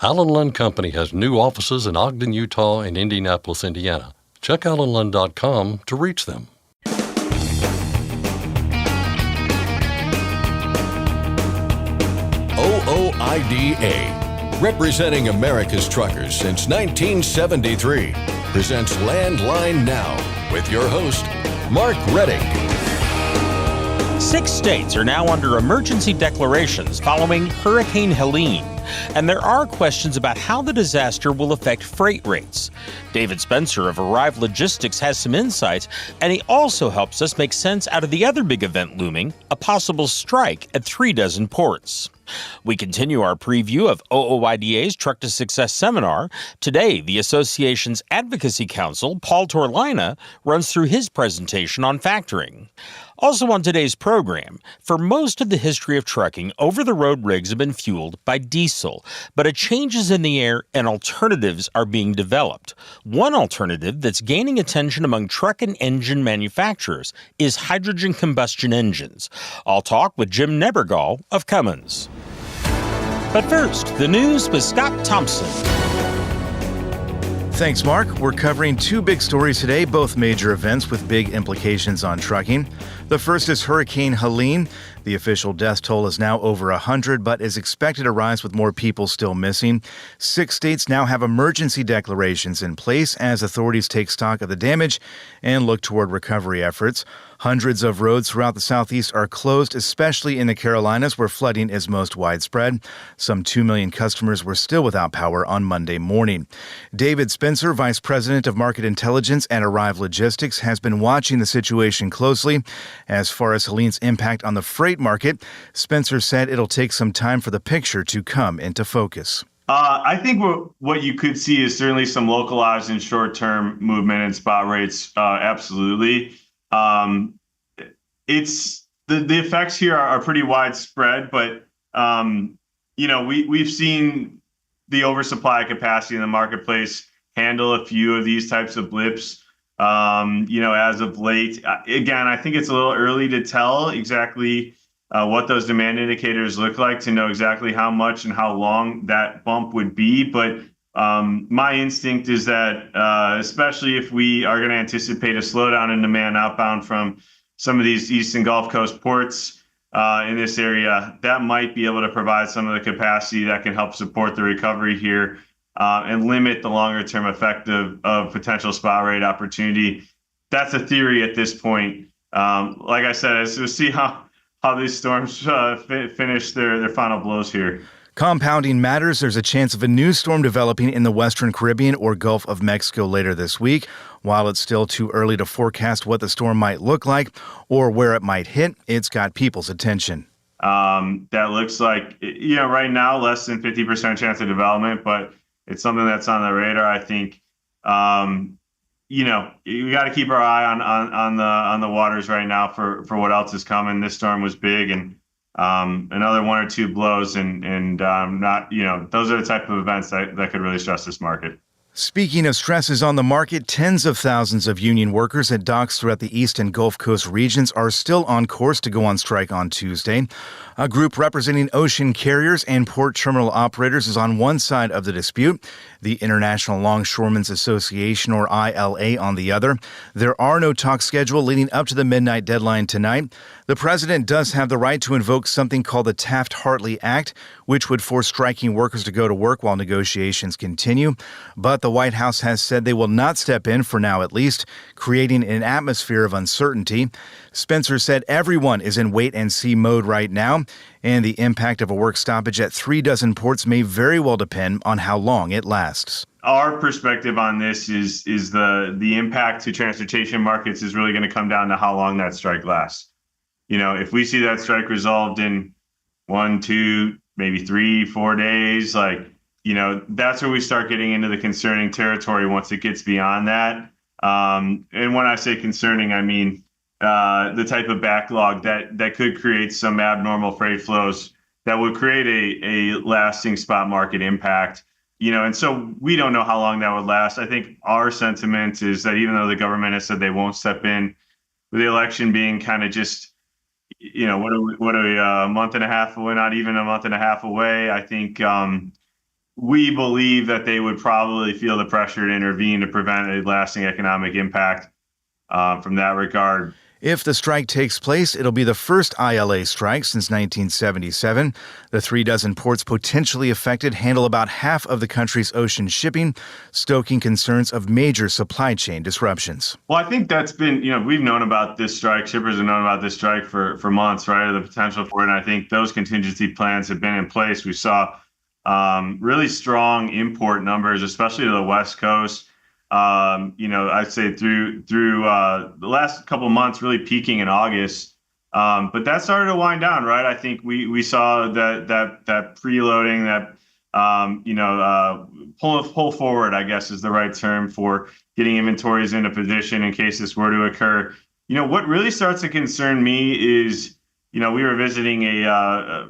Allen Lund Company has new offices in Ogden, Utah and Indianapolis, Indiana. Check allenlund.com to reach them. OOIDA, representing America's truckers since 1973, presents Landline Now with your host, Mark Reddick. 6 states are now under emergency declarations following Hurricane Helene, and there are questions about how the disaster will affect freight rates. David Spencer of Arrive Logistics has some insights, and he also helps us make sense out of the other big event looming, a possible strike at 36 ports. We continue our preview of OOIDA's Truck to Success seminar. Today, the association's advocacy counsel, Paul Torlina, runs through his presentation on factoring. Also on today's program, for most of the history of trucking, over-the-road rigs have been fueled by diesel, but a change is in the air and alternatives are being developed. One alternative that's gaining attention among truck and engine manufacturers is hydrogen combustion engines. I'll talk with Jim Nebergall of Cummins. But first, the news with Scott Thompson. Thanks, Mark. We're covering 2 big stories today, both major events with big implications on trucking. The first is Hurricane Helene. The official death toll is now over 100, but is expected to rise with more people still missing. 6 states now have emergency declarations in place as authorities take stock of the damage and look toward recovery efforts. Hundreds of roads throughout the Southeast are closed, especially in the Carolinas, where flooding is most widespread. Some 2 million customers were still without power on Monday morning. David Spencer, Vice President of Market Intelligence at Arrive Logistics, has been watching the situation closely. As far as Helene's impact on the freight market, Spencer said it'll take some time for the picture to come into focus. I think what you could see is certainly some localized and short-term movement in spot rates. Absolutely. It's the effects here are pretty widespread, but we've seen the oversupply capacity in the marketplace handle a few of these types of blips. As of late, again, I think it's a little early to tell exactly what those demand indicators look like to know exactly how much and how long that bump would be. But my instinct is that, especially if we are going to anticipate a slowdown in demand outbound from some of these East and Gulf Coast ports in this area, that might be able to provide some of the capacity that can help support the recovery here and limit the longer term effect of potential spot rate opportunity. That's a theory at this point. Like I said, we'll see how these storms finish their final blows here. Compounding matters. There's a chance of a new storm developing in the Western Caribbean or Gulf of Mexico later this week. While it's still too early to forecast what the storm might look like or where it might hit, it's got people's attention. That looks like, right now, less than 50% chance of development, but it's something that's on the radar. I think, we got to keep our eye on the waters right now for what else is coming. This storm was big, and another 1 or 2 blows, and those are the type of events that could really stress this market. Speaking of stresses on the market, tens of thousands of union workers at docks throughout the East and Gulf Coast regions are still on course to go on strike on Tuesday. A group representing ocean carriers and port terminal operators is on one side of the dispute, the International Longshoremen's Association, or ILA, on the other. There are no talks scheduled leading up to the midnight deadline tonight. The president does have the right to invoke something called the Taft-Hartley Act, which would force striking workers to go to work while negotiations continue. But the White House has said they will not step in, for now at least, creating an atmosphere of uncertainty. Spencer said everyone is in wait-and-see mode right now, and the impact of a work stoppage at 36 ports may very well depend on how long it lasts. Our perspective on this is the impact to transportation markets is really going to come down to how long that strike lasts. If we see that strike resolved in 1, 2, maybe 3, 4 days, that's where we start getting into the concerning territory once it gets beyond that. And when I say concerning, I mean the type of backlog that could create some abnormal freight flows that would create a lasting spot market impact. And so we don't know how long that would last. I think our sentiment is that even though the government has said they won't step in, with the election being kind of just, what are we a month and a half away, not even a month and a half away, I think we believe that they would probably feel the pressure to intervene to prevent a lasting economic impact from that regard. If the strike takes place, it'll be the first ILA strike since 1977. The 36 ports potentially affected handle about half of the country's ocean shipping, stoking concerns of major supply chain disruptions. Well, I think that's been, we've known about this strike. Shippers have known about this strike for months, right? The potential for it. And I think those contingency plans have been in place. We saw really strong import numbers, especially to the West Coast. I'd say through the last couple of months, really peaking in August, but that started to wind down, right? I think we saw that preloading, that pull forward, I guess is the right term for getting inventories into position in case this were to occur. What really starts to concern me is, we were visiting a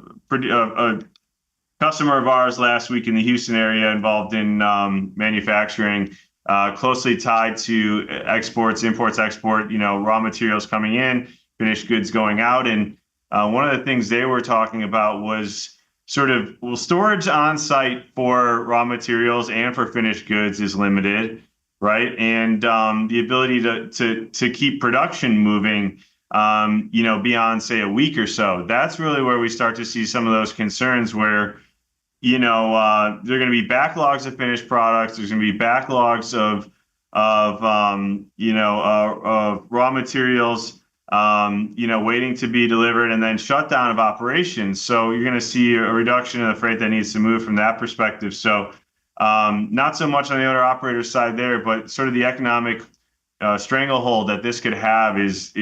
customer of ours last week in the Houston area involved in manufacturing. Closely tied to imports, export, raw materials coming in, finished goods going out. And one of the things they were talking about was storage on site for raw materials and for finished goods is limited, right? And the ability to keep production moving, beyond, say, a week or so. That's really where we start to see some of those concerns where there are going to be backlogs of finished products. There's going to be backlogs of raw materials, waiting to be delivered, and then shutdown of operations. So you're going to see a reduction in the freight that needs to move from that perspective. So not so much on the owner operator side there, but sort of the economic stranglehold that this could have is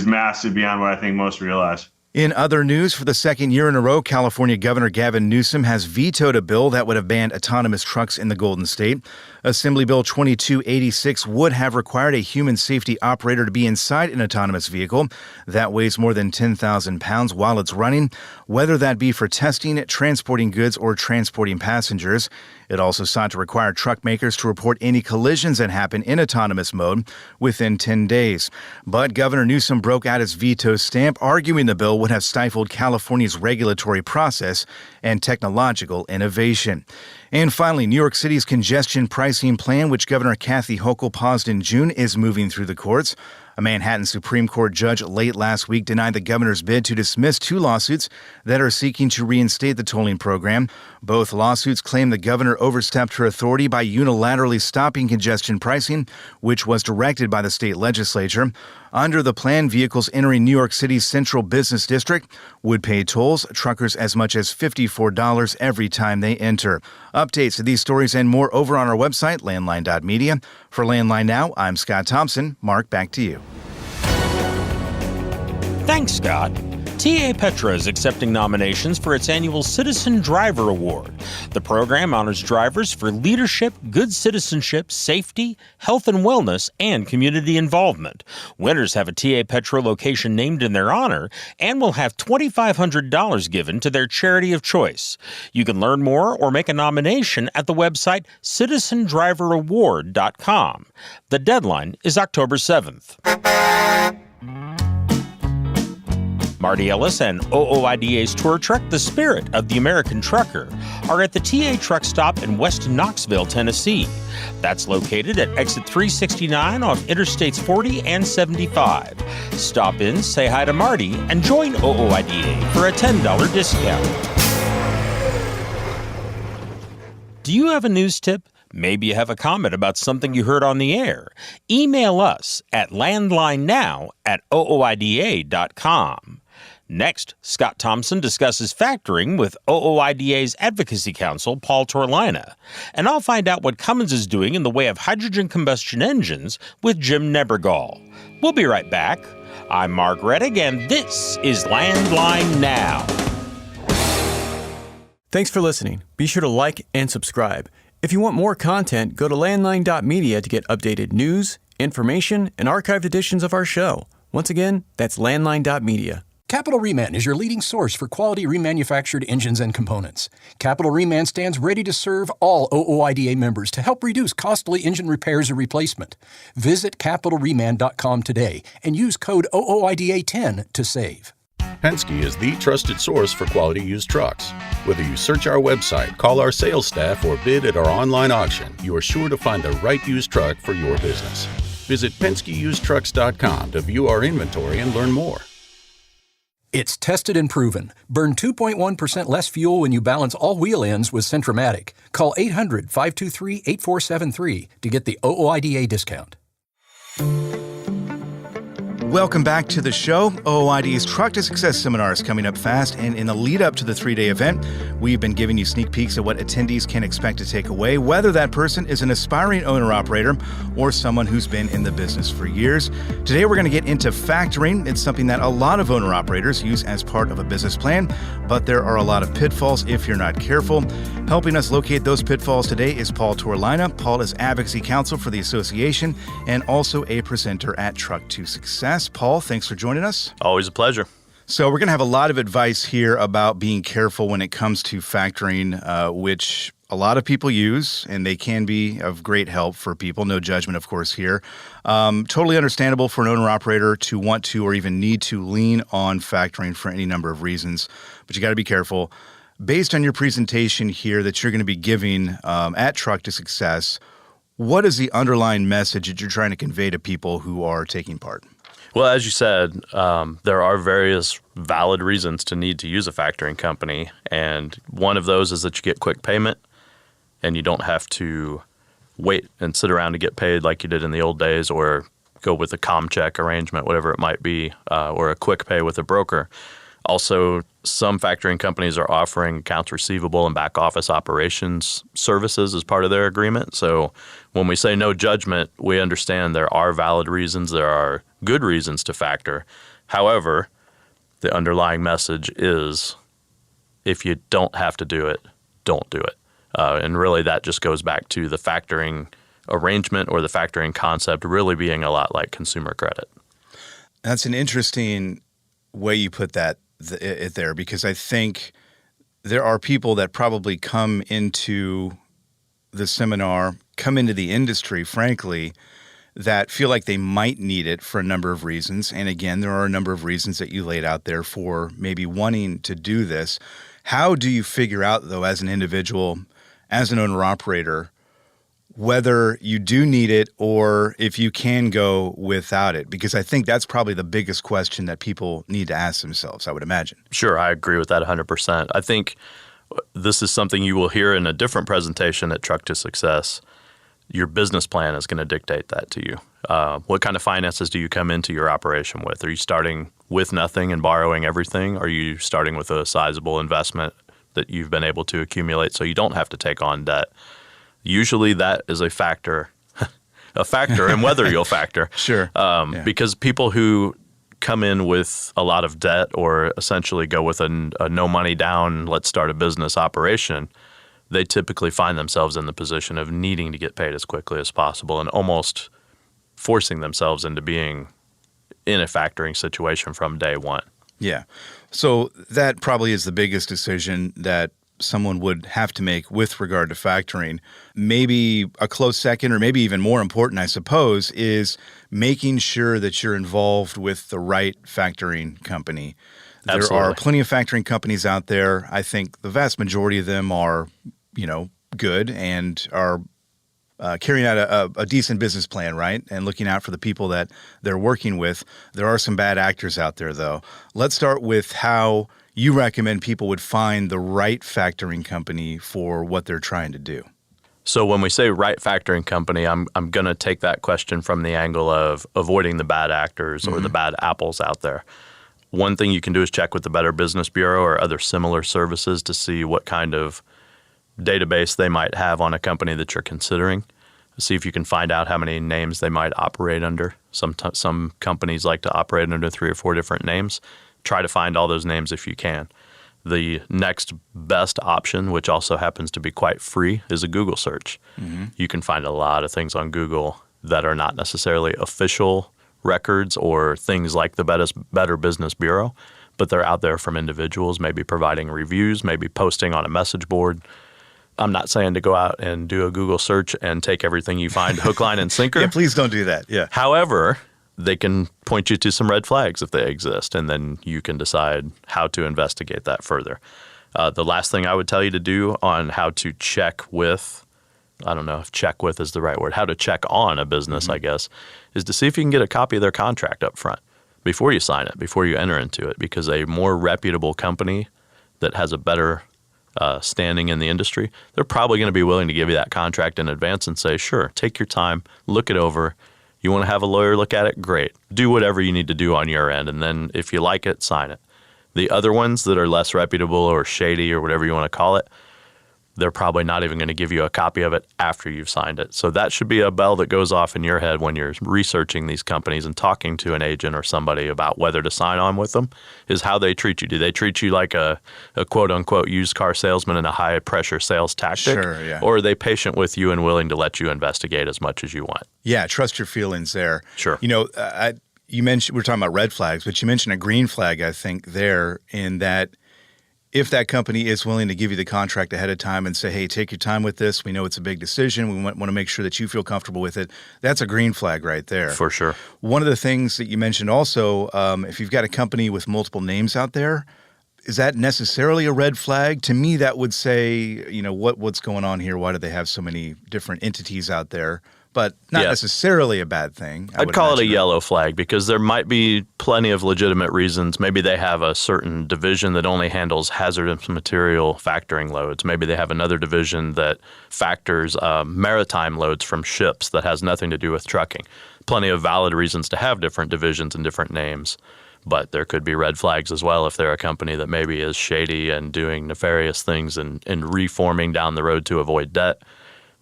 massive beyond what I think most realize. In other news, for the second year in a row, California Governor Gavin Newsom has vetoed a bill that would have banned autonomous trucks in the Golden State. Assembly Bill 2286 would have required a human safety operator to be inside an autonomous vehicle that weighs more than 10,000 pounds while it's running, whether that be for testing, transporting goods, or transporting passengers. It also sought to require truck makers to report any collisions that happen in autonomous mode within 10 days. But Governor Newsom broke out his veto stamp, arguing the bill would have stifled California's regulatory process and technological innovation. And finally, New York City's congestion pricing plan, which Governor Kathy Hochul paused in June, is moving through the courts. A Manhattan Supreme Court judge late last week denied the governor's bid to dismiss two lawsuits that are seeking to reinstate the tolling program. Both lawsuits claim the governor overstepped her authority by unilaterally stopping congestion pricing, which was directed by the state legislature. Under the plan, vehicles entering New York City's central business district would pay tolls, truckers as much as $54 every time they enter. Updates to these stories and more over on our website, landline.media. For Landline Now, I'm Scott Thompson. Mark, back to you. Thanks, Scott. TA Petra is accepting nominations for its annual Citizen Driver Award. The program honors drivers for leadership, good citizenship, safety, health and wellness, and community involvement. Winners have a TA Petra location named in their honor and will have $2,500 given to their charity of choice. You can learn more or make a nomination at the website citizendriveraward.com. The deadline is October 7th. Marty Ellis and OOIDA's tour truck, The Spirit of the American Trucker, are at the TA Truck Stop in West Knoxville, Tennessee. That's located at exit 369 off Interstates 40 and 75. Stop in, say hi to Marty, and join OOIDA for a $10 discount. Do you have a news tip? Maybe you have a comment about something you heard on the air. Email us at landlinenow@ooida.com. Next, Scott Thompson discusses factoring with OOIDA's advocacy counsel, Paul Torlina. And I'll find out what Cummins is doing in the way of hydrogen combustion engines with Jim Nebergall. We'll be right back. I'm Mark Reddick, and this is Landline Now. Thanks for listening. Be sure to like and subscribe. If you want more content, go to landline.media to get updated news, information, and archived editions of our show. Once again, that's landline.media. Capital Reman is your leading source for quality remanufactured engines and components. Capital Reman stands ready to serve all OOIDA members to help reduce costly engine repairs or replacement. Visit capitalreman.com today and use code OOIDA10 to save. Penske is the trusted source for quality used trucks. Whether you search our website, call our sales staff, or bid at our online auction, you are sure to find the right used truck for your business. Visit PenskeUsedTrucks.com to view our inventory and learn more. It's tested and proven. Burn 2.1% less fuel when you balance all wheel ends with Centromatic. Call 800-523-8473 to get the OOIDA discount. Welcome back to the show. OOIDA's Truck to Success seminar is coming up fast, and in the lead up to the 3-day event, we've been giving you sneak peeks at what attendees can expect to take away, whether that person is an aspiring owner-operator or someone who's been in the business for years. Today, we're going to get into factoring. It's something that a lot of owner-operators use as part of a business plan, but there are a lot of pitfalls if you're not careful. Helping us locate those pitfalls today is Paul Torlina. Paul is advocacy counsel for the association and also a presenter at Truck to Success. Paul, thanks for joining us. Always a pleasure. So we're going to have a lot of advice here about being careful when it comes to factoring, which a lot of people use, and they can be of great help for people. No judgment, of course, here. Totally understandable for an owner-operator to want to or even need to lean on factoring for any number of reasons, but you got to be careful. Based on your presentation here that you're going to be giving at Truck to Success, what is the underlying message that you're trying to convey to people who are taking part? Well, as you said, there are various valid reasons to need to use a factoring company, and one of those is that you get quick payment, and you don't have to wait and sit around to get paid like you did in the old days, or go with a com check arrangement, whatever it might be, or a quick pay with a broker. Also, some factoring companies are offering accounts receivable and back office operations services as part of their agreement. So when we say no judgment, we understand there are valid reasons, there are good reasons to factor. However, the underlying message is if you don't have to do it, don't do it. And really that just goes back to the factoring arrangement or the factoring concept really being a lot like consumer credit. That's an interesting way you put that there, because I think there are people that probably come into the seminar, come into the industry, frankly, that feel like they might need it for a number of reasons. And again, there are a number of reasons that you laid out there for maybe wanting to do this. How do you figure out, though, as an individual, as an owner-operator, whether you do need it or if you can go without it? Because I think that's probably the biggest question that people need to ask themselves, I would imagine. Sure, I agree with that 100%. I think this is something you will hear in a different presentation at Truck to Success. Your business plan is going to dictate that to you. What kind of finances do you come into your operation with? Are you starting with nothing and borrowing everything? Are you starting with a sizable investment that you've been able to accumulate so you don't have to take on debt? Usually that is a factor in whether you'll factor. Sure. Because people who come in with a lot of debt or essentially go with a no money down, let's start a business operation, they typically find themselves in the position of needing to get paid as quickly as possible and almost forcing themselves into being in a factoring situation from day one. Yeah. So that probably is the biggest decision that someone would have to make with regard to factoring. Maybe a close second, or maybe even more important, I suppose, is making sure that you're involved with the right factoring company. Absolutely. There are plenty of factoring companies out there. I think the vast majority of them are, good and are carrying out a decent business plan, right? And looking out for the people that they're working with. There are some bad actors out there, though. Let's start with how you recommend people would find the right factoring company for what they're trying to do. So when we say right factoring company, I'm going to take that question from the angle of avoiding the bad actors or the bad apples out there. One thing you can do is check with the Better Business Bureau or other similar services to see what kind of database they might have on a company that you're considering. See if you can find out how many names they might operate under. Some companies like to operate under 3 or 4 different names. Try to find all those names if you can. The next best option, which also happens to be quite free, is a Google search. You can find a lot of things on Google that are not necessarily official records or things like the Better Business Bureau, but they're out there from individuals, maybe providing reviews, maybe posting on a message board. I'm not saying to go out and do a Google search and take everything you find hook, line, and sinker. Yeah, please don't do that. Yeah. However, they can point you to some red flags if they exist, and then you can decide how to investigate that further. The last thing I would tell you to do on how to check with, I don't know if check with is the right word, how to check on a business, I guess, is to see if you can get a copy of their contract up front before you sign it, before you enter into it, because a more reputable company that has a better standing in the industry, they're probably going to be willing to give you that contract in advance and say, sure, take your time, look it over. You want to have a lawyer look at it? Great. Do whatever you need to do on your end, and then if you like it, sign it. The other ones that are less reputable or shady or whatever you want to call it, they're probably not even going to give you a copy of it after you've signed it. So that should be a bell that goes off in your head when you're researching these companies and talking to an agent or somebody about whether to sign on with them, is how they treat you. Do they treat you like a quote-unquote used car salesman in a high-pressure sales tactic? Sure, yeah. Or are they patient with you and willing to let you investigate as much as you want? Yeah, trust your feelings there. Sure. You know, you mentioned, we're talking about red flags, but you mentioned a green flag, I think, there, in that if that company is willing to give you the contract ahead of time and say, hey, take your time with this, we know it's a big decision, we want to make sure that you feel comfortable with it, that's a green flag right there. For sure. One of the things that you mentioned also, if you've got a company with multiple names out there, is that necessarily a red flag? To me, that would say, you know, what's going on here? Why do they have so many different entities out there? But not necessarily a bad thing. I'd call it a yellow flag, because there might be plenty of legitimate reasons. Maybe they have a certain division that only handles hazardous material factoring loads. Maybe they have another division that factors maritime loads from ships that has nothing to do with trucking. Plenty of valid reasons to have different divisions and different names. But there could be red flags as well if they're a company that maybe is shady and doing nefarious things and reforming down the road to avoid debt.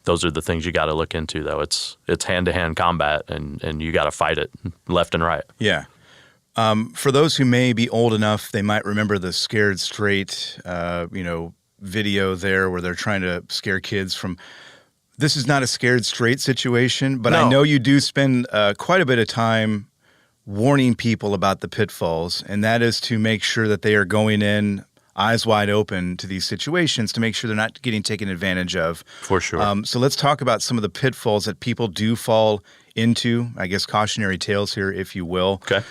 Those are the things you got to look into, though. It's hand-to-hand combat, and you got to fight it left and right. Yeah. For those who may be old enough, they might remember the Scared Straight, video there where they're trying to scare kids from. This is not a Scared Straight situation, but I know you do spend quite a bit of time warning people about the pitfalls, and that is to make sure that they are going in eyes wide open to these situations to make sure they're not getting taken advantage of. For sure. So let's talk about some of the pitfalls that people do fall into, I guess cautionary tales here, if you will. Okay.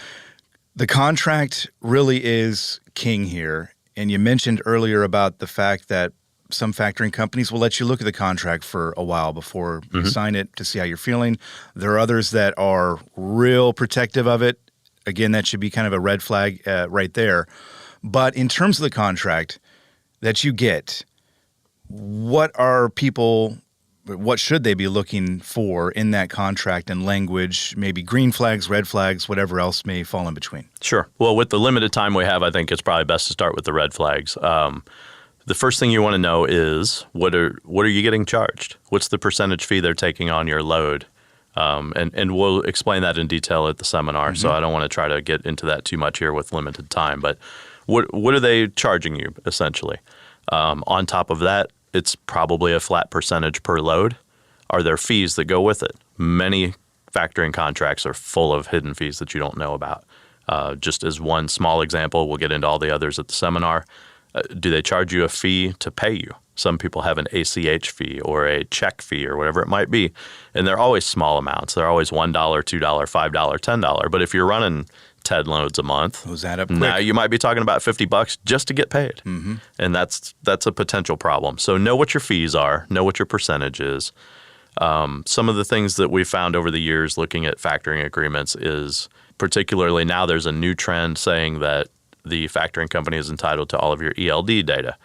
The contract really is king here. And you mentioned earlier about the fact that some factoring companies will let you look at the contract for a while before you sign it to see how you're feeling. There are others that are real protective of it. Again, that should be kind of a red flag right there. But in terms of the contract that you get, what should they be looking for in that contract and language, maybe green flags, red flags, whatever else may fall in between? Sure. Well, with the limited time we have, I think it's probably best to start with the red flags. The first thing you want to know is what are you getting charged? What's the percentage fee they're taking on your load? And we'll explain that in detail at the seminar, so I don't want to try to get into that too much here with limited time. But what are they charging you, essentially? On top of that, it's probably a flat percentage per load. Are there fees that go with it? Many factoring contracts are full of hidden fees that you don't know about. Just as one small example, we'll get into all the others at the seminar. Do they charge you a fee to pay you? Some people have an ACH fee or a check fee or whatever it might be, and they're always small amounts. They're always $1, $2, $5, $10. But if you're running 10 loads a month, those add up quick. Now you might be talking about $50 just to get paid, and that's a potential problem. So know what your fees are, know what your percentage is. Some of the things that we've found over the years looking at factoring agreements is, particularly now, there's a new trend saying that the factoring company is entitled to all of your ELD data,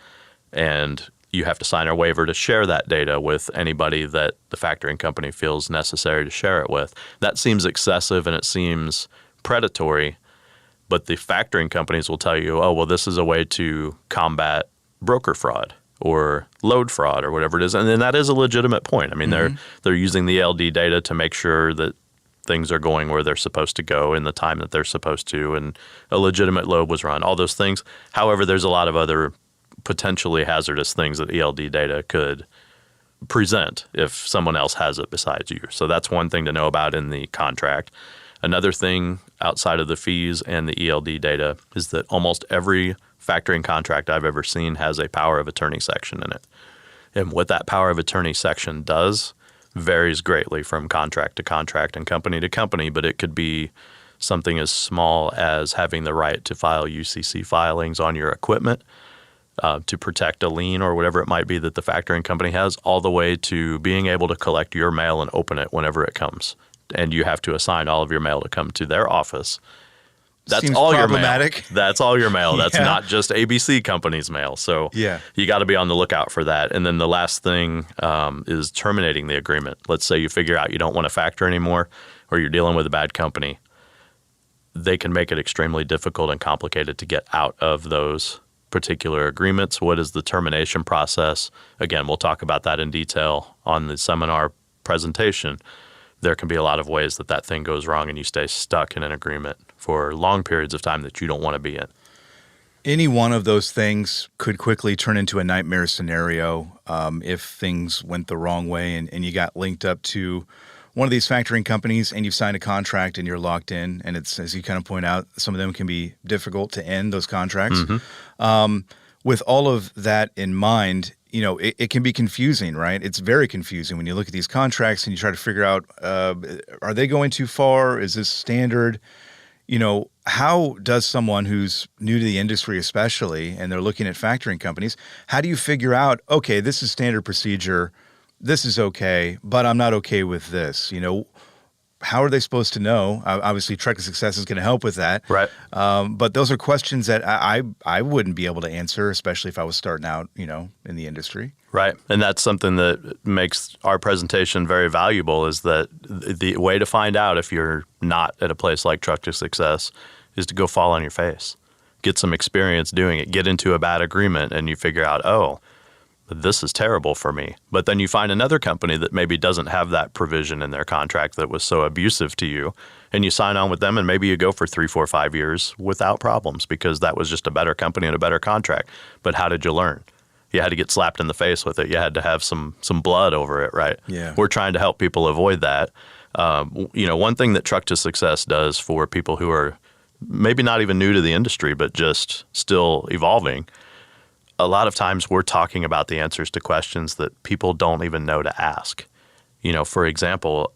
and you have to sign a waiver to share that data with anybody that the factoring company feels necessary to share it with. That seems excessive and it seems predatory, but the factoring companies will tell you, oh, well, this is a way to combat broker fraud or load fraud or whatever it is. And then that is a legitimate point. I mean, they're using the ELD data to make sure that things are going where they're supposed to go in the time that they're supposed to, and a legitimate load was run, all those things. However, there's a lot of other potentially hazardous things that ELD data could present if someone else has it besides you. So that's one thing to know about in the contract. Another thing outside of the fees and the ELD data is that almost every factoring contract I've ever seen has a power of attorney section in it. And what that power of attorney section does varies greatly from contract to contract and company to company, but it could be something as small as having the right to file UCC filings on your equipment to protect a lien or whatever it might be that the factoring company has, all the way to being able to collect your mail and open it whenever it comes. And you have to assign all of your mail to come to their office. That's Seems all problematic. your mail. That's all your mail. That's Yeah. not just ABC Company's mail. So Yeah. you got to be on the lookout for that. And then the last thing is terminating the agreement. Let's say you figure out you don't want to factor anymore, or you're dealing with a bad company. They can make it extremely difficult and complicated to get out of those particular agreements. What is the termination process? Again, we'll talk about that in detail on the seminar presentation. There can be a lot of ways that thing goes wrong and you stay stuck in an agreement for long periods of time that you don't want to be in. Any one of those things could quickly turn into a nightmare scenario if things went the wrong way and you got linked up to one of these factoring companies and you've signed a contract and you're locked in. And it's, as you kind of point out, some of them can be difficult to end those contracts. With all of that in mind, it can be confusing, right? It's very confusing when you look at these contracts and you try to figure out, are they going too far? Is this standard? How does someone who's new to the industry especially, and they're looking at factoring companies, how do you figure out, okay, this is standard procedure, this is okay, but I'm not okay with this? How are they supposed to know? Obviously, Truck of Success is going to help with that. Right. But those are questions that I wouldn't be able to answer, especially if I was starting out, in the industry. Right. And that's something that makes our presentation very valuable, is that the way to find out if you're not at a place like Truck to Success is to go fall on your face. Get some experience doing it. Get into a bad agreement and you figure out, oh, this is terrible for me. But then you find another company that maybe doesn't have that provision in their contract that was so abusive to you, and you sign on with them, and maybe you go for 3, 4, 5 years without problems because that was just a better company and a better contract. But how did you learn? You had to get slapped in the face with it. You had to have some blood over it, right? Yeah. We're trying to help people avoid that. One thing that Truck to Success does for people who are maybe not even new to the industry, but just still evolving, a lot of times we're talking about the answers to questions that people don't even know to ask. For example,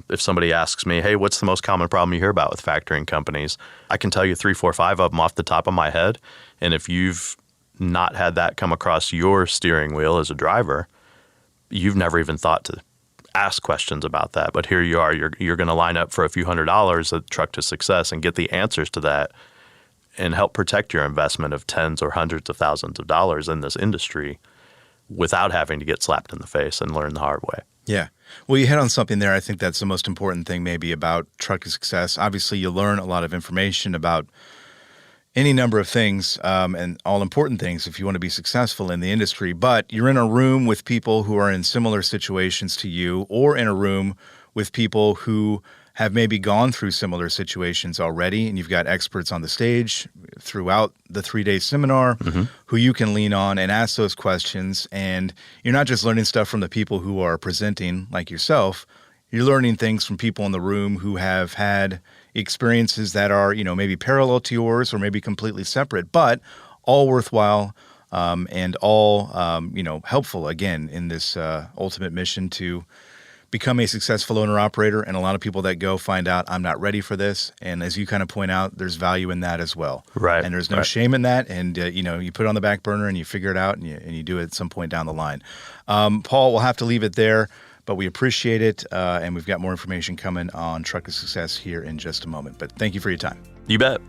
if somebody asks me, hey, what's the most common problem you hear about with factoring companies? I can tell you 3, 4, 5 of them off the top of my head. And if you've not had that come across your steering wheel as a driver, you've never even thought to ask questions about that. But here you are, you're going to line up for a few $100s at Truck to Success and get the answers to that and help protect your investment of tens or hundreds of thousands of dollars in this industry without having to get slapped in the face and learn the hard way. Yeah. Well, you hit on something there. I think that's the most important thing maybe about Truck to Success. Obviously, you learn a lot of information about any number of things and all important things if you want to be successful in the industry. But you're in a room with people who are in similar situations to you, or in a room with people who have maybe gone through similar situations already, and you've got experts on the stage throughout the 3-day seminar who you can lean on and ask those questions. And you're not just learning stuff from the people who are presenting like yourself. You're learning things from people in the room who have had experiences that are, maybe parallel to yours or maybe completely separate, but all worthwhile and all, helpful, again, in this ultimate mission to become a successful owner-operator. And a lot of people that go find out, I'm not ready for this. And as you kind of point out, there's value in that as well. Right. And there's no shame in that. And, you put it on the back burner and you figure it out and you do it at some point down the line. Paul, we'll have to leave it there, but we appreciate it. And we've got more information coming on Truck to Success here in just a moment. But thank you for your time. You bet.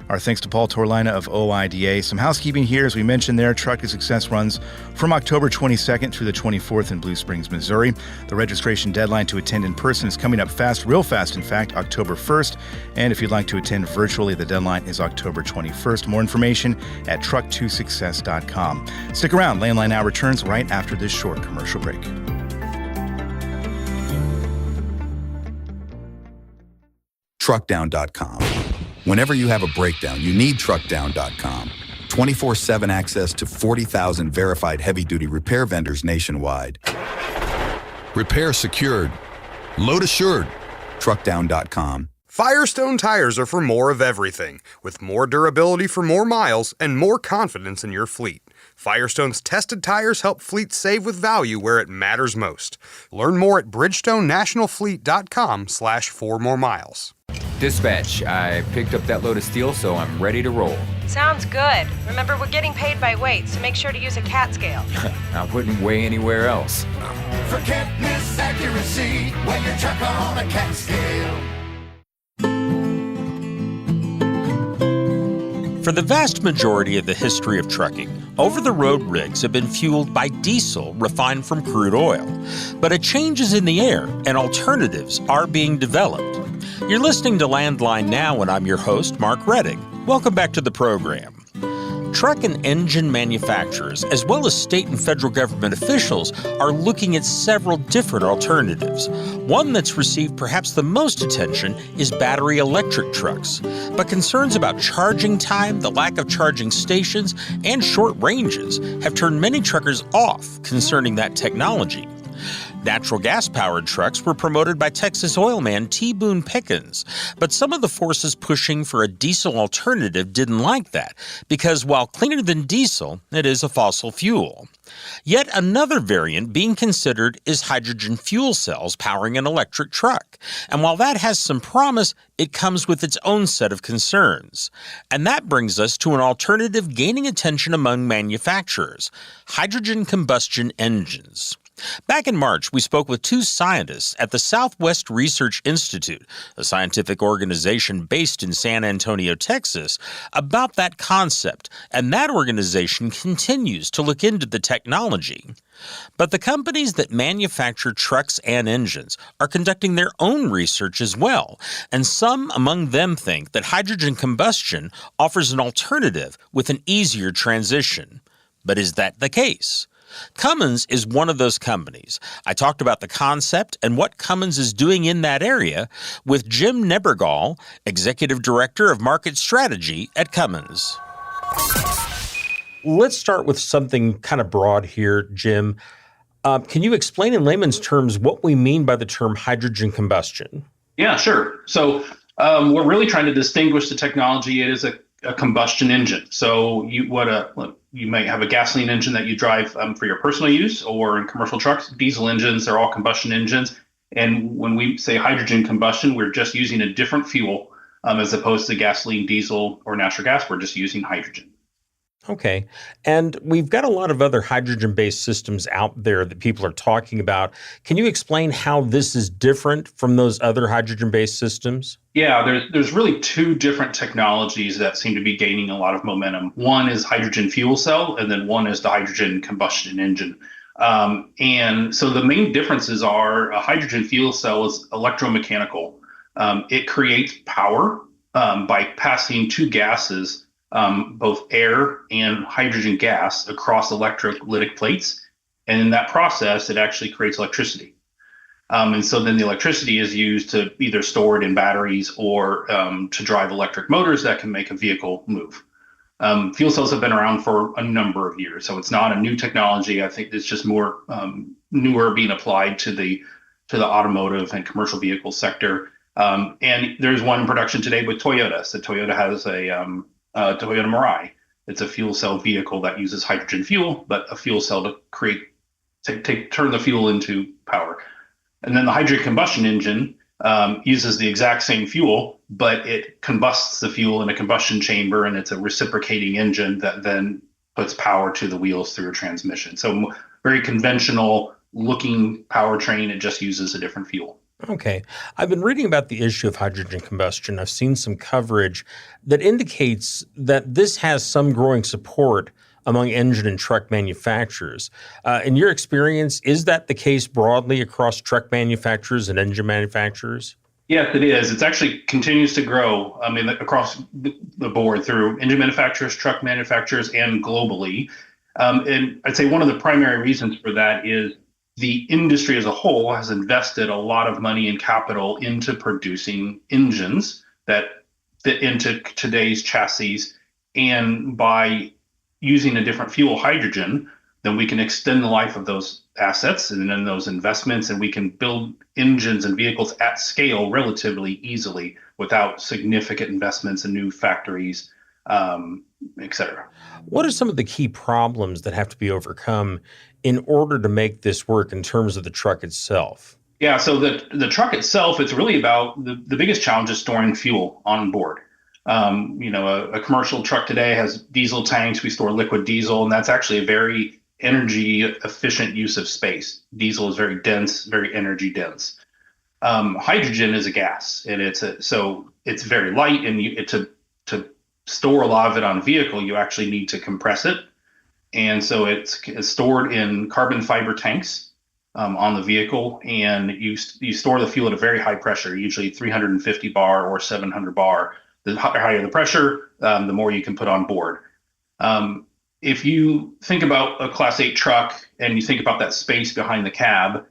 Our thanks to Paul Torlina of OOIDA. Some housekeeping here. As we mentioned there, Truck to Success runs from October 22nd through the 24th in Blue Springs, Missouri. The registration deadline to attend in person is coming up fast, real fast, in fact, October 1st. And if you'd like to attend virtually, the deadline is October 21st. More information at truck2success.com. Stick around. Landline Now returns right after this short commercial break. Truckdown.com. Whenever you have a breakdown, you need Truckdown.com. 24/7 access to 40,000 verified heavy-duty repair vendors nationwide. Repair secured. Load assured. Truckdown.com. Firestone tires are for more of everything, with more durability for more miles and more confidence in your fleet. Firestone's tested tires help fleets save with value where it matters most. Learn more at bridgestonenationalfleet.com/4moremiles. Dispatch, I picked up that load of steel, so I'm ready to roll. Sounds good. Remember, we're getting paid by weight, so make sure to use a cat scale. I wouldn't weigh anywhere else. Forget this accuracy when you're truck on a cat scale. For the vast majority of the history of trucking, over-the-road rigs have been fueled by diesel refined from crude oil. But a change is in the air, and alternatives are being developed. You're listening to Landline Now, and I'm your host, Mark Redding. Welcome back to the program. Truck and engine manufacturers, as well as state and federal government officials, are looking at several different alternatives. One that's received perhaps the most attention is battery electric trucks. But concerns about charging time, the lack of charging stations, and short ranges have turned many truckers off concerning that technology. Natural gas-powered trucks were promoted by Texas oil man T. Boone Pickens, but some of the forces pushing for a diesel alternative didn't like that, because while cleaner than diesel, it is a fossil fuel. Yet another variant being considered is hydrogen fuel cells powering an electric truck, and while that has some promise, it comes with its own set of concerns. And that brings us to an alternative gaining attention among manufacturers: hydrogen combustion engines. Back in March, we spoke with two scientists at the Southwest Research Institute, a scientific organization based in San Antonio, Texas, about that concept, and that organization continues to look into the technology. But the companies that manufacture trucks and engines are conducting their own research as well, and some among them think that hydrogen combustion offers an alternative with an easier transition. But is that the case? Cummins is one of those companies. I talked about the concept and what Cummins is doing in that area with Jim Nebergall, Executive Director of Market Strategy at Cummins. Let's start with something kind of broad here, Jim. Can you explain in layman's terms what we mean by the term hydrogen combustion? Yeah, sure. So we're really trying to distinguish the technology. It is a combustion engine. So you may have a gasoline engine that you drive for your personal use, or in commercial trucks. Diesel engines are all combustion engines. And when we say hydrogen combustion, we're just using a different fuel as opposed to gasoline, diesel, or natural gas. We're just using hydrogen. Okay. And we've got a lot of other hydrogen-based systems out there that people are talking about. Can you explain how this is different from those other hydrogen-based systems? Yeah, there's really two different technologies that seem to be gaining a lot of momentum. One is hydrogen fuel cell, and then one is the hydrogen combustion engine. And so the main differences are a hydrogen fuel cell is electromechanical. It creates power by passing two gases, both air and hydrogen gas, across electrolytic plates. And in that process, it actually creates electricity. And so then the electricity is used to either store it in batteries or to drive electric motors that can make a vehicle move. Fuel cells have been around for a number of years, so it's not a new technology. I think it's just more newer, being applied to the automotive and commercial vehicle sector. And there's one in production today with Toyota. So Toyota has a Toyota Mirai. It's a fuel cell vehicle that uses hydrogen fuel, but a fuel cell to turn the fuel into power. And then the hydrogen combustion engine uses the exact same fuel, but it combusts the fuel in a combustion chamber, and it's a reciprocating engine that then puts power to the wheels through a transmission. So very conventional looking powertrain. It just uses a different fuel. Okay. I've been reading about the issue of hydrogen combustion. I've seen some coverage that indicates that this has some growing support among engine and truck manufacturers. In your experience, is that the case broadly across truck manufacturers and engine manufacturers? Yes, it is. It actually continues to grow across the board through engine manufacturers, truck manufacturers, and globally. And I'd say one of the primary reasons for that is the industry as a whole has invested a lot of money and capital into producing engines that fit into today's chassis. And by using a different fuel, hydrogen, then we can extend the life of those assets and then those investments, and we can build engines and vehicles at scale relatively easily without significant investments in new factories, et cetera. What are some of the key problems that have to be overcome in order to make this work in terms of the truck itself? Yeah, so the truck itself, it's really about the biggest challenge is storing fuel on board. A commercial truck today has diesel tanks. We store liquid diesel, and that's actually a very energy efficient use of space. Diesel is very dense, very energy dense. Hydrogen is a gas, and it's very light, and to store a lot of it on a vehicle, you actually need to compress it, and so it's stored in carbon fiber tanks on the vehicle, and you store the fuel at a very high pressure, usually 350 bar or 700 bar. The higher the pressure, the more you can put on board. If you think about a Class 8 truck and you think about that space behind the cab,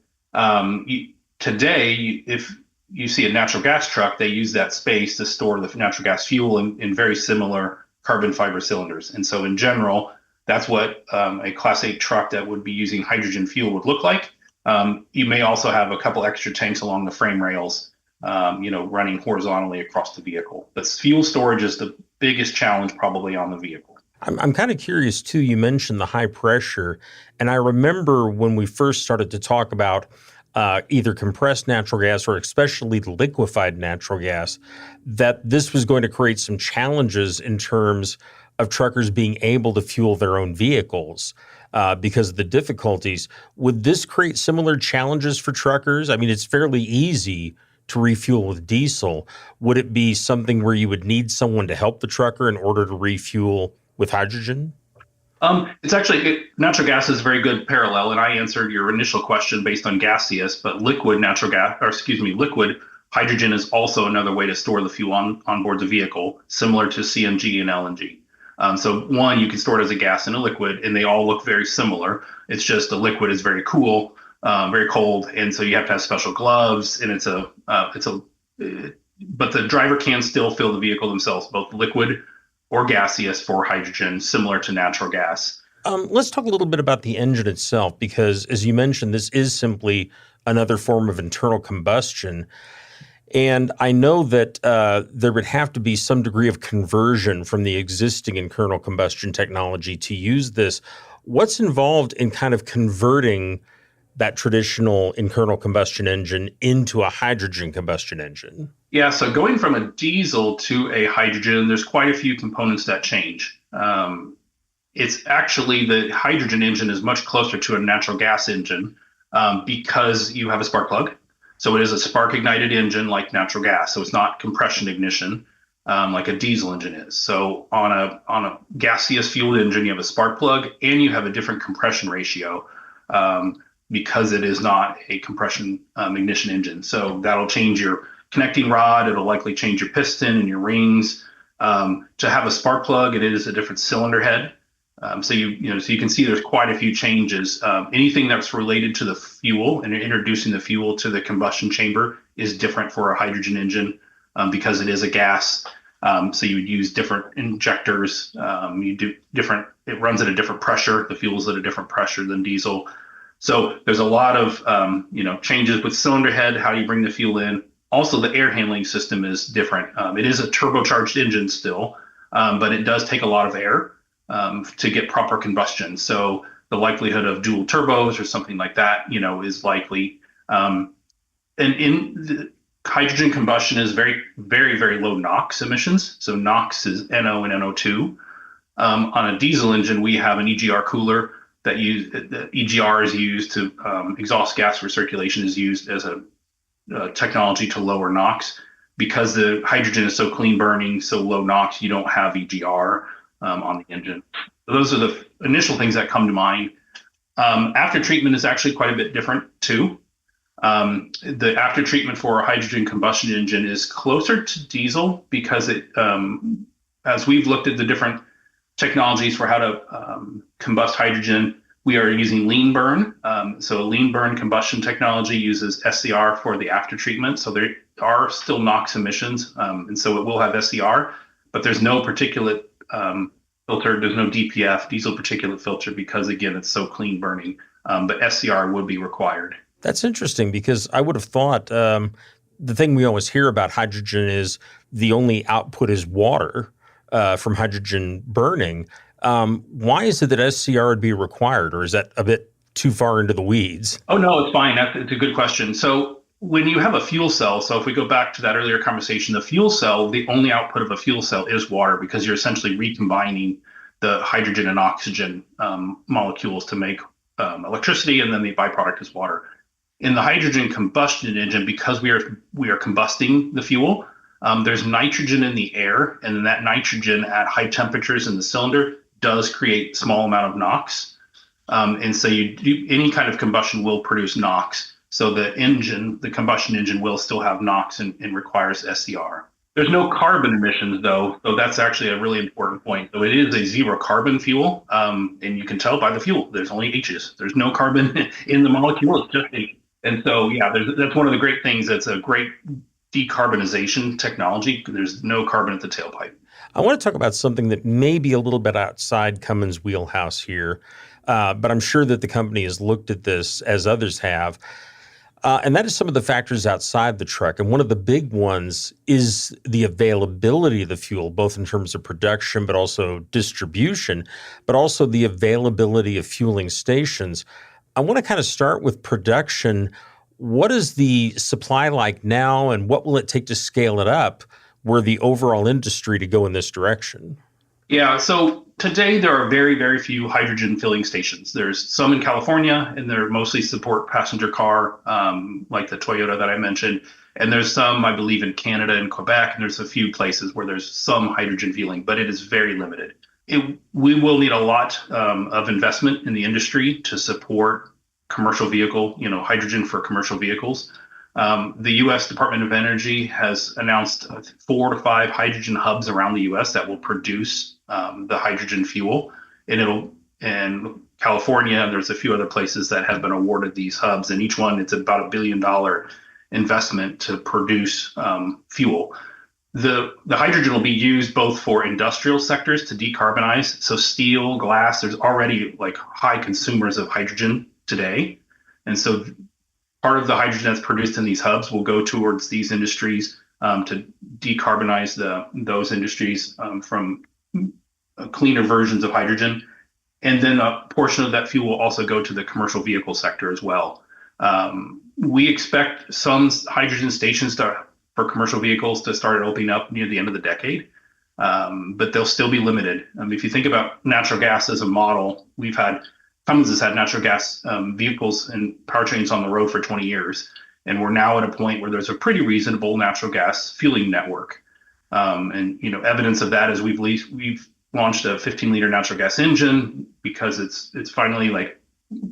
today, if you see a natural gas truck, they use that space to store the natural gas fuel in very similar carbon fiber cylinders. And so in general, that's what a Class 8 truck that would be using hydrogen fuel would look like. You may also have a couple extra tanks along the frame rails, running horizontally across the vehicle. But fuel storage is the biggest challenge probably on the vehicle. I'm kind of curious, too. You mentioned the high pressure, and I remember when we first started to talk about either compressed natural gas or especially liquefied natural gas, that this was going to create some challenges in terms of truckers being able to fuel their own vehicles because of the difficulties. Would this create similar challenges for truckers? I mean, it's fairly easy to refuel with diesel. Would it be something where you would need someone to help the trucker in order to refuel with hydrogen? It's actually, natural gas is a very good parallel, and I answered your initial question based on gaseous, but liquid hydrogen is also another way to store the fuel on board the vehicle, similar to CNG and LNG. So one, you can store it as a gas and a liquid, and they all look very similar. It's just the liquid is very cool, very cold, and so you have to have special gloves, and but the driver can still fill the vehicle themselves, both liquid or gaseous for hydrogen, similar to natural gas. Let's talk a little bit about the engine itself, because as you mentioned, this is simply another form of internal combustion. And I know that there would have to be some degree of conversion from the existing internal combustion technology to use this. What's involved in kind of converting that traditional internal combustion engine into a hydrogen combustion engine? Yeah, so going from a diesel to a hydrogen, there's quite a few components that change. It's actually, the hydrogen engine is much closer to a natural gas engine because you have a spark plug. So it is a spark ignited engine like natural gas. So it's not compression ignition like a diesel engine is. So on a gaseous fueled engine, you have a spark plug and you have a different compression ratio because it is not a compression ignition engine. So that'll change your connecting rod. It'll likely change your piston and your rings. To have a spark plug, it is a different cylinder head. So you can see there's quite a few changes. Anything that's related to the fuel and introducing the fuel to the combustion chamber is different for a hydrogen engine because it is a gas. So you would use different injectors. It runs at a different pressure. The fuel's at a different pressure than diesel. So there's a lot of changes with cylinder head, how you bring the fuel in. Also, the air handling system is different. It is a turbocharged engine still, but it does take a lot of air to get proper combustion. So the likelihood of dual turbos or something like that, is likely. And in the hydrogen combustion is very, very, very low NOx emissions. So NOx is NO and NO2. On a diesel engine, we have an EGR cooler that EGR is used to exhaust gas recirculation is used as a technology to lower NOx. Because the hydrogen is so clean burning, so low NOx, you don't have EGR on the engine. Those are the initial things that come to mind. After treatment is actually quite a bit different too. The after treatment for a hydrogen combustion engine is closer to diesel because it, as we've looked at the different technologies for how to combust hydrogen, we are using lean burn. So lean burn combustion technology uses SCR for the after treatment. So there are still NOx emissions, and so it will have SCR, but there's no particulate filter. There's no DPF, diesel particulate filter, because again, it's so clean burning. But SCR would be required. That's interesting because I would have thought the thing we always hear about hydrogen is the only output is water from hydrogen burning. Why is it that SCR would be required, or is that a bit too far into the weeds? Oh, no, it's fine. It's a good question. So when you have a fuel cell, so if we go back to that earlier conversation, the fuel cell, the only output of a fuel cell is water, because you're essentially recombining the hydrogen and oxygen molecules to make electricity, and then the byproduct is water. In the hydrogen combustion engine, because we are combusting the fuel, there's nitrogen in the air, and then that nitrogen at high temperatures in the cylinder does create a small amount of NOx. And so any kind of combustion will produce NOx. So the combustion engine will still have NOx and requires SCR. There's no carbon emissions, though, so that's actually a really important point. So it is a zero carbon fuel, and you can tell by the fuel. There's only H's. There's no carbon in the molecule. It's just H. And so, that's one of the great things. It's a great decarbonization technology. There's no carbon at the tailpipe. I want to talk about something that may be a little bit outside Cummins' wheelhouse here, but I'm sure that the company has looked at this as others have. And that is some of the factors outside the truck. And one of the big ones is the availability of the fuel, both in terms of production, but also distribution, but also the availability of fueling stations. I want to kind of start with production. What is the supply like now, and what will it take to scale it up were the overall industry to go in this direction? Yeah, so today there are very, very few hydrogen filling stations. There's some in California, and they're mostly support passenger car, like the Toyota that I mentioned. And there's some, I believe, in Canada and Quebec, and there's a few places where there's some hydrogen fueling, but it is very limited. We will need a lot of investment in the industry to support commercial vehicle, hydrogen for commercial vehicles. The U.S. Department of Energy has announced 4 to 5 hydrogen hubs around the U.S. that will produce the hydrogen fuel, and California, and there's a few other places that have been awarded these hubs, and each one it's about $1 billion investment to produce fuel. The hydrogen will be used both for industrial sectors to decarbonize. So steel, glass, there's already like high consumers of hydrogen today, and so part of the hydrogen that's produced in these hubs will go towards these industries to decarbonize those industries from cleaner versions of hydrogen. And then a portion of that fuel will also go to the commercial vehicle sector as well. We expect some hydrogen stations for commercial vehicles to start opening up near the end of the decade, but they'll still be limited. If you think about natural gas as a model, Cummins has had natural gas vehicles and powertrains on the road for 20 years, and we're now at a point where there's a pretty reasonable natural gas fueling network. And evidence of that is we've launched a 15-liter natural gas engine because it's finally like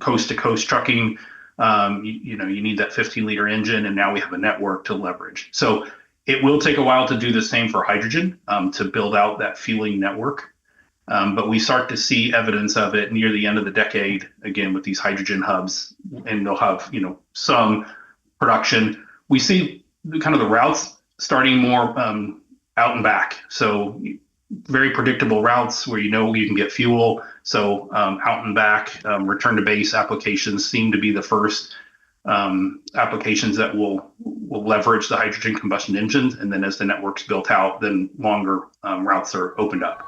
coast-to-coast trucking. You need that 15-liter engine, and now we have a network to leverage. So it will take a while to do the same for hydrogen, to build out that fueling network. But we start to see evidence of it near the end of the decade, again, with these hydrogen hubs, and they'll have, some production. We see kind of the routes starting more out and back. So very predictable routes where you can get fuel. So out and back, return to base applications seem to be the first applications that will leverage the hydrogen combustion engines. And then as the network's built out, then longer routes are opened up.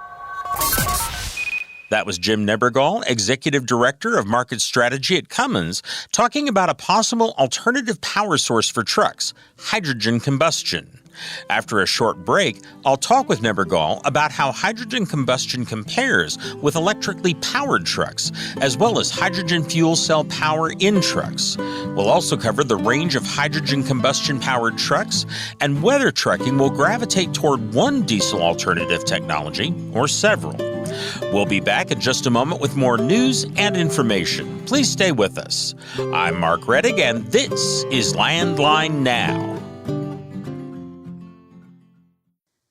That was Jim Nebergall, Executive Director of Market Strategy at Cummins, talking about a possible alternative power source for trucks, hydrogen combustion. After a short break, I'll talk with Nebergall about how hydrogen combustion compares with electrically powered trucks, as well as hydrogen fuel cell power in trucks. We'll also cover the range of hydrogen combustion powered trucks and whether trucking will gravitate toward one diesel alternative technology or several. We'll be back in just a moment with more news and information. Please stay with us. I'm Mark Rettig, and this is Landline Now.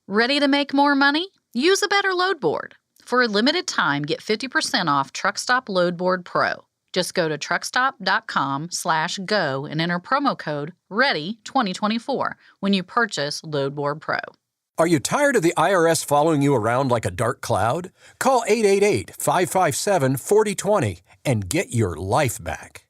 Ready to make more money? Use a better load board. For a limited time, get 50% off TruckStop Load Board Pro. Just go to truckstop.com/go and enter promo code READY2024 when you purchase Load Board Pro. Are you tired of the IRS following you around like a dark cloud? Call 888-557-4020 and get your life back.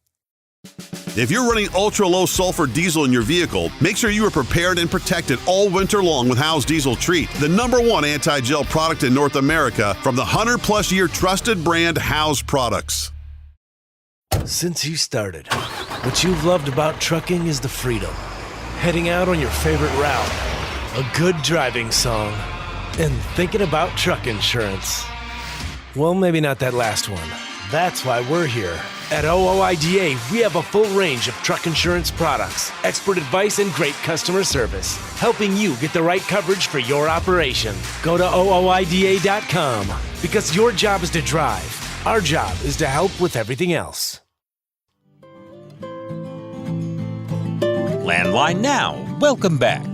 If you're running ultra-low sulfur diesel in your vehicle, make sure you are prepared and protected all winter long with Howes Diesel Treat, the #1 anti-gel product in North America from the 100-plus-year trusted brand Howes Products. Since you started, what you've loved about trucking is the freedom heading out on your favorite route, a good driving song, and thinking about truck insurance. Well, maybe not that last one. That's why we're here. At OOIDA, we have a full range of truck insurance products, expert advice, and great customer service, helping you get the right coverage for your operation. Go to OOIDA.com because your job is to drive. Our job is to help with everything else. Landline Now. Welcome back.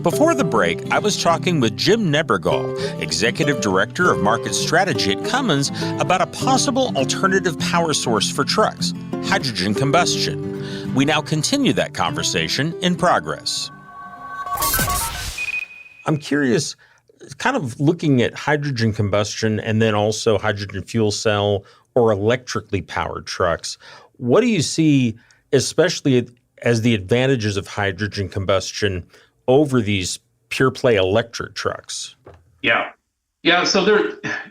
Before the break, I was talking with Jim Nebergall, Executive Director of Market Strategy at Cummins, about a possible alternative power source for trucks, hydrogen combustion. We now continue that conversation in progress. I'm curious, kind of looking at hydrogen combustion and then also hydrogen fuel cell or electrically powered trucks, what do you see, especially as the advantages of hydrogen combustion over these pure play electric trucks? Yeah. So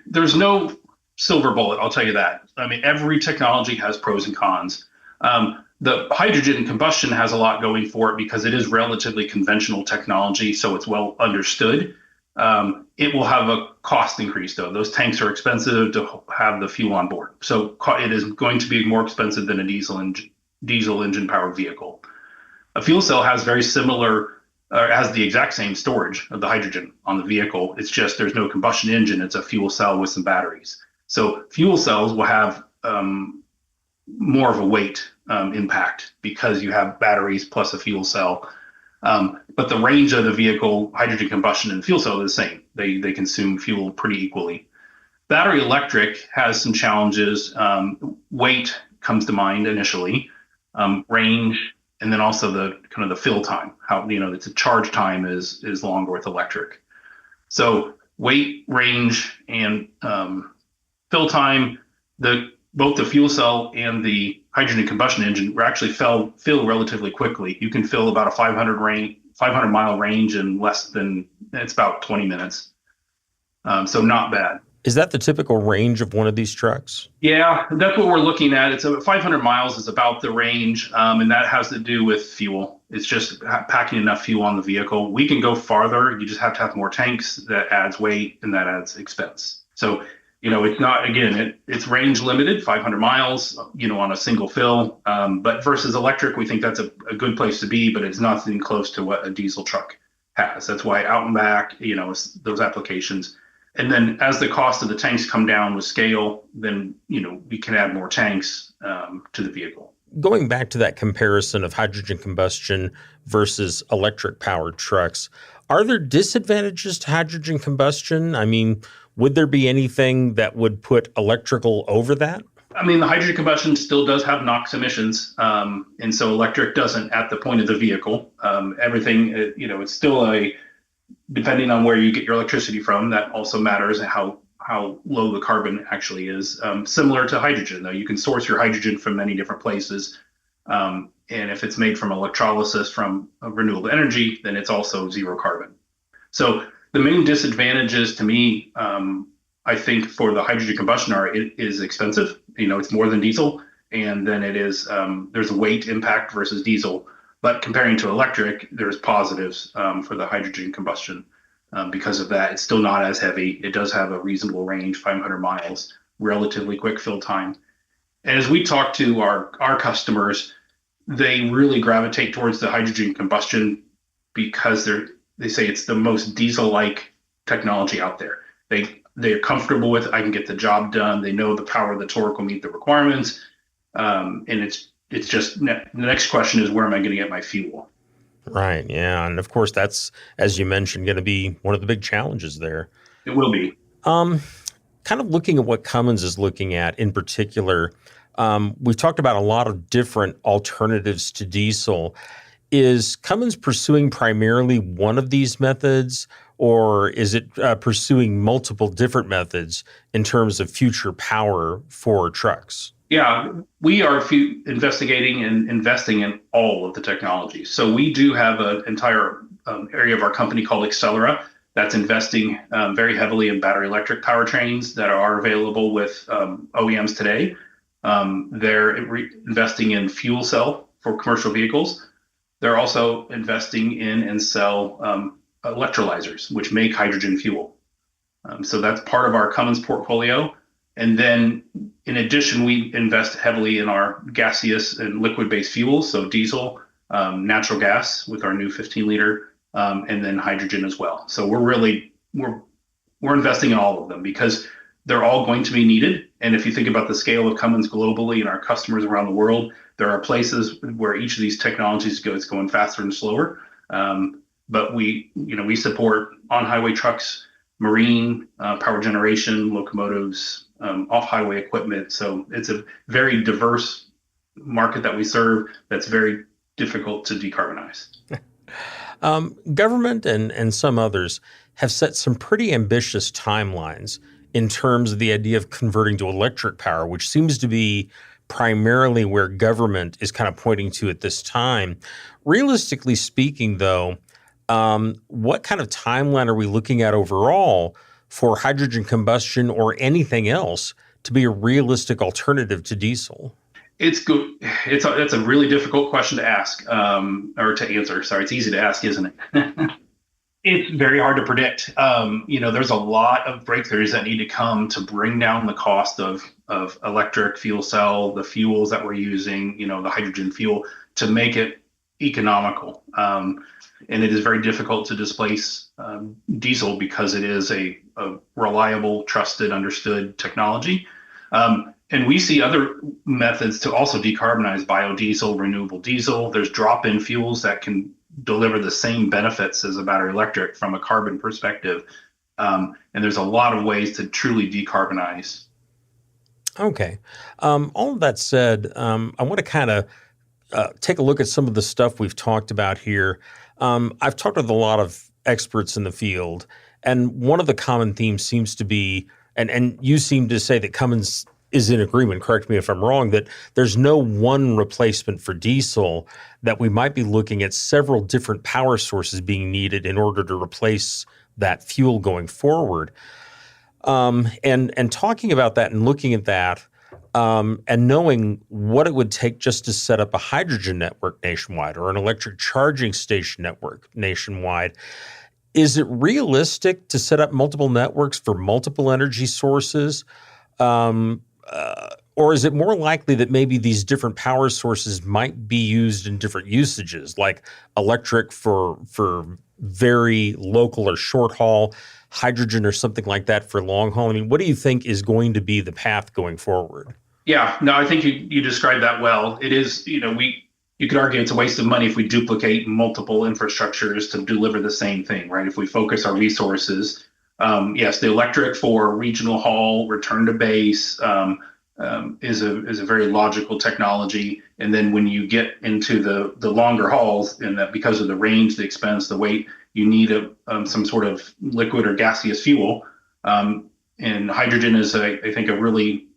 there's no silver bullet, I'll tell you that. I mean, every technology has pros and cons. The hydrogen combustion has a lot going for it because it is relatively conventional technology, so it's well understood. It will have a cost increase, though. Those tanks are expensive to have the fuel on board. So it is going to be more expensive than a diesel engine powered vehicle. A fuel cell has has the exact same storage of the hydrogen on the vehicle. It's just there's no combustion engine. It's a fuel cell with some batteries. So fuel cells will have more of a weight impact because you have batteries plus a fuel cell. But the range of the vehicle, hydrogen combustion and fuel cell is the same. They consume fuel pretty equally. Battery electric has some challenges. Weight comes to mind initially, range, and then also the kind of the fill time. How it's a charge time is longer with electric. So weight, range, and fill time. Both the fuel cell and the hydrogen combustion engine actually fill relatively quickly. You can fill about a 500 mile range in it's about 20 minutes. So not bad. Is that the typical range of one of these trucks? Yeah, that's what we're looking at. It's 500 miles is about the range, and that has to do with fuel. It's just packing enough fuel on the vehicle. We can go farther. You just have to have more tanks. That adds weight and that adds expense. So, it's not, again, it's range limited, 500 miles, on a single fill. But versus electric, we think that's a good place to be, but it's nothing close to what a diesel truck has. That's why out and back, those applications. And then as the cost of the tanks come down with scale, then, we can add more tanks to the vehicle. Going back to that comparison of hydrogen combustion versus electric powered trucks, are there disadvantages to hydrogen combustion? I mean, would there be anything that would put electrical over that? I mean, the hydrogen combustion still does have NOx emissions. And so electric doesn't at the point of the vehicle. Everything, it's still depending on where you get your electricity from, that also matters and how low the carbon actually is. Similar to hydrogen, though, you can source your hydrogen from many different places. And if it's made from electrolysis from renewable energy, then it's also zero carbon. So the main disadvantages to me, I think for the hydrogen combustion it is expensive. It's more than diesel. And then it is, there's a weight impact versus diesel. But comparing to electric, there's positives for the hydrogen combustion because of that. It's still not as heavy. It does have a reasonable range, 500 miles, relatively quick fill time. And as we talk to our customers, they really gravitate towards the hydrogen combustion because they say it's the most diesel-like technology out there. They're comfortable with it. I can get the job done. They know the power of the torque will meet the requirements. And it's just the next question is, where am I going to get my fuel? Right. Yeah. And of course, that's, as you mentioned, going to be one of the big challenges there. It will be. Kind of looking at what Cummins is looking at in particular, we've talked about a lot of different alternatives to diesel. Is Cummins pursuing primarily one of these methods, or is it pursuing multiple different methods in terms of future power for trucks? Yeah, we are investigating and investing in all of the technologies. So we do have an entire area of our company called Accelera that's investing very heavily in battery electric powertrains that are available with OEMs today. They're investing in fuel cell for commercial vehicles. They're also investing in and sell electrolyzers, which make hydrogen fuel. So that's part of our Cummins portfolio. And then in addition, we invest heavily in our gaseous and liquid-based fuels, so diesel, natural gas with our new 15-liter, and then hydrogen as well. So we're investing in all of them because they're all going to be needed. And if you think about the scale of Cummins globally and our customers around the world, there are places where each of these technologies is going faster and slower. But we support on-highway trucks, marine, power generation, locomotives, off-highway equipment. So it's a very diverse market that we serve that's very difficult to decarbonize. Government and some others have set some pretty ambitious timelines in terms of the idea of converting to electric power, which seems to be primarily where government is kind of pointing to at this time. Realistically speaking, though, what kind of timeline are we looking at overall for hydrogen combustion or anything else to be a realistic alternative to diesel? It's good. It's a really difficult question to ask or to answer. Sorry, it's easy to ask, isn't it? It's very hard to predict. There's a lot of breakthroughs that need to come to bring down the cost of electric fuel cell, the fuels that we're using, the hydrogen fuel, to make it economical. And it is very difficult to displace diesel because it is a reliable, trusted, understood technology. And we see other methods to also decarbonize: biodiesel, renewable diesel. There's drop-in fuels that can deliver the same benefits as a battery electric from a carbon perspective. And there's a lot of ways to truly decarbonize. Okay. All of that said, I want to kind of take a look at some of the stuff we've talked about here. I've talked with a lot of experts in the field, and one of the common themes seems to be, and you seem to say that Cummins is in agreement, correct me if I'm wrong, that there's no one replacement for diesel, that we might be looking at several different power sources being needed in order to replace that fuel going forward. And talking about that and looking at that, and knowing what it would take just to set up a hydrogen network nationwide or an electric charging station network nationwide, is it realistic to set up multiple networks for multiple energy sources? Or is it more likely that maybe these different power sources might be used in different usages, like electric for very local or short haul, hydrogen or something like that for long haul? I mean, what do you think is going to be the path going forward? Yeah, no, I think you described that well. It is, you could argue it's a waste of money if we duplicate multiple infrastructures to deliver the same thing, right? If we focus our resources, yes, the electric for regional haul, return to base is a very logical technology. And then when you get into the longer hauls, and that because of the range, the expense, the weight, you need some sort of liquid or gaseous fuel. And hydrogen is, I think, a really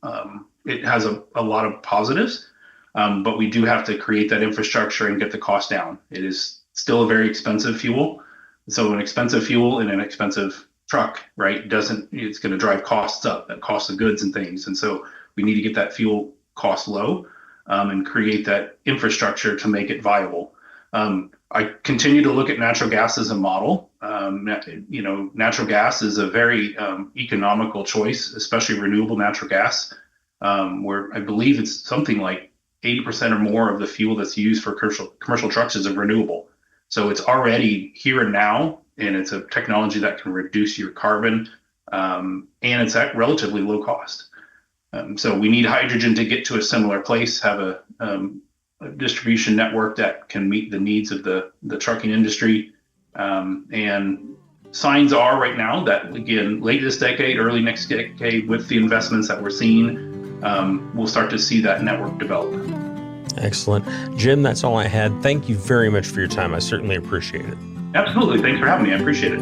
it has a lot of positives, but we do have to create that infrastructure and get the cost down. It is still a very expensive fuel. So an expensive fuel in an expensive truck, right, it's going to drive costs up, that cost of goods and things. And so we need to get that fuel cost low and create that infrastructure to make it viable. I continue to look at natural gas as a model. Natural gas is a very economical choice, especially renewable natural gas, where I believe it's something like 80% or more of the fuel that's used for commercial trucks is renewable. So it's already here and now, and it's a technology that can reduce your carbon, and it's at relatively low cost. So we need hydrogen to get to a similar place, have a distribution network that can meet the needs of the trucking industry. And signs are right now that, again, late this decade, early next decade, with the investments that we're seeing, we'll start to see that network develop. Excellent. Jim, that's all I had. Thank you very much for your time. I certainly appreciate it. Absolutely. Thanks for having me. I appreciate it.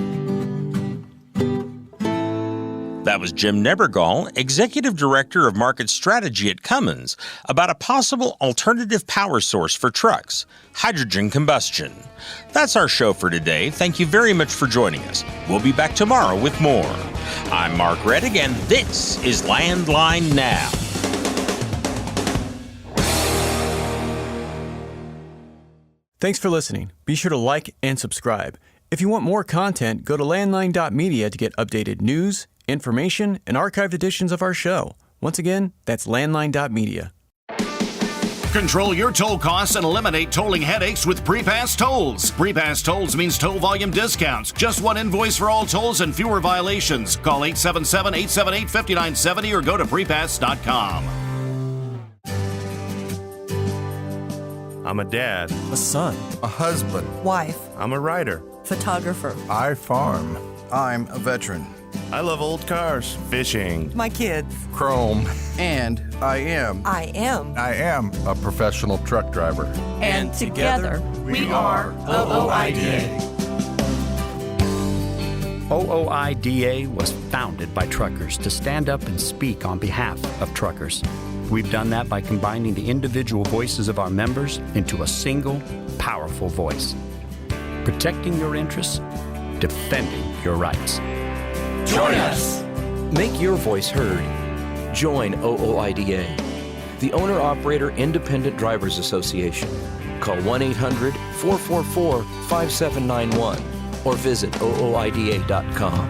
That was Jim Nebergall, Executive Director of Market Strategy at Cummins, about a possible alternative power source for trucks, hydrogen combustion. That's our show for today. Thank you very much for joining us. We'll be back tomorrow with more. I'm Mark Reddick, and this is Landline Now. Thanks for listening. Be sure to like and subscribe. If you want more content, go to landline.media to get updated news, information, and archived editions of our show. Once again, that's landline.media. Control your toll costs and eliminate tolling headaches with Prepass Tolls. Prepass Tolls means toll volume discounts. Just one invoice for all tolls and fewer violations. Call 877-878-5970 or go to prepass.com. I'm a dad, a son, a husband, wife, I'm a writer, photographer. I farm. I'm a veteran. I love old cars, fishing, my kids, chrome, and I am a professional truck driver. And together we are OOIDA. OOIDA was founded by truckers to stand up and speak on behalf of truckers. We've done that by combining the individual voices of our members into a single, powerful voice. Protecting your interests, defending your rights. Join us! Make your voice heard. Join OOIDA, the Owner-Operator Independent Drivers Association. Call 1-800-444-5791 or visit OOIDA.com.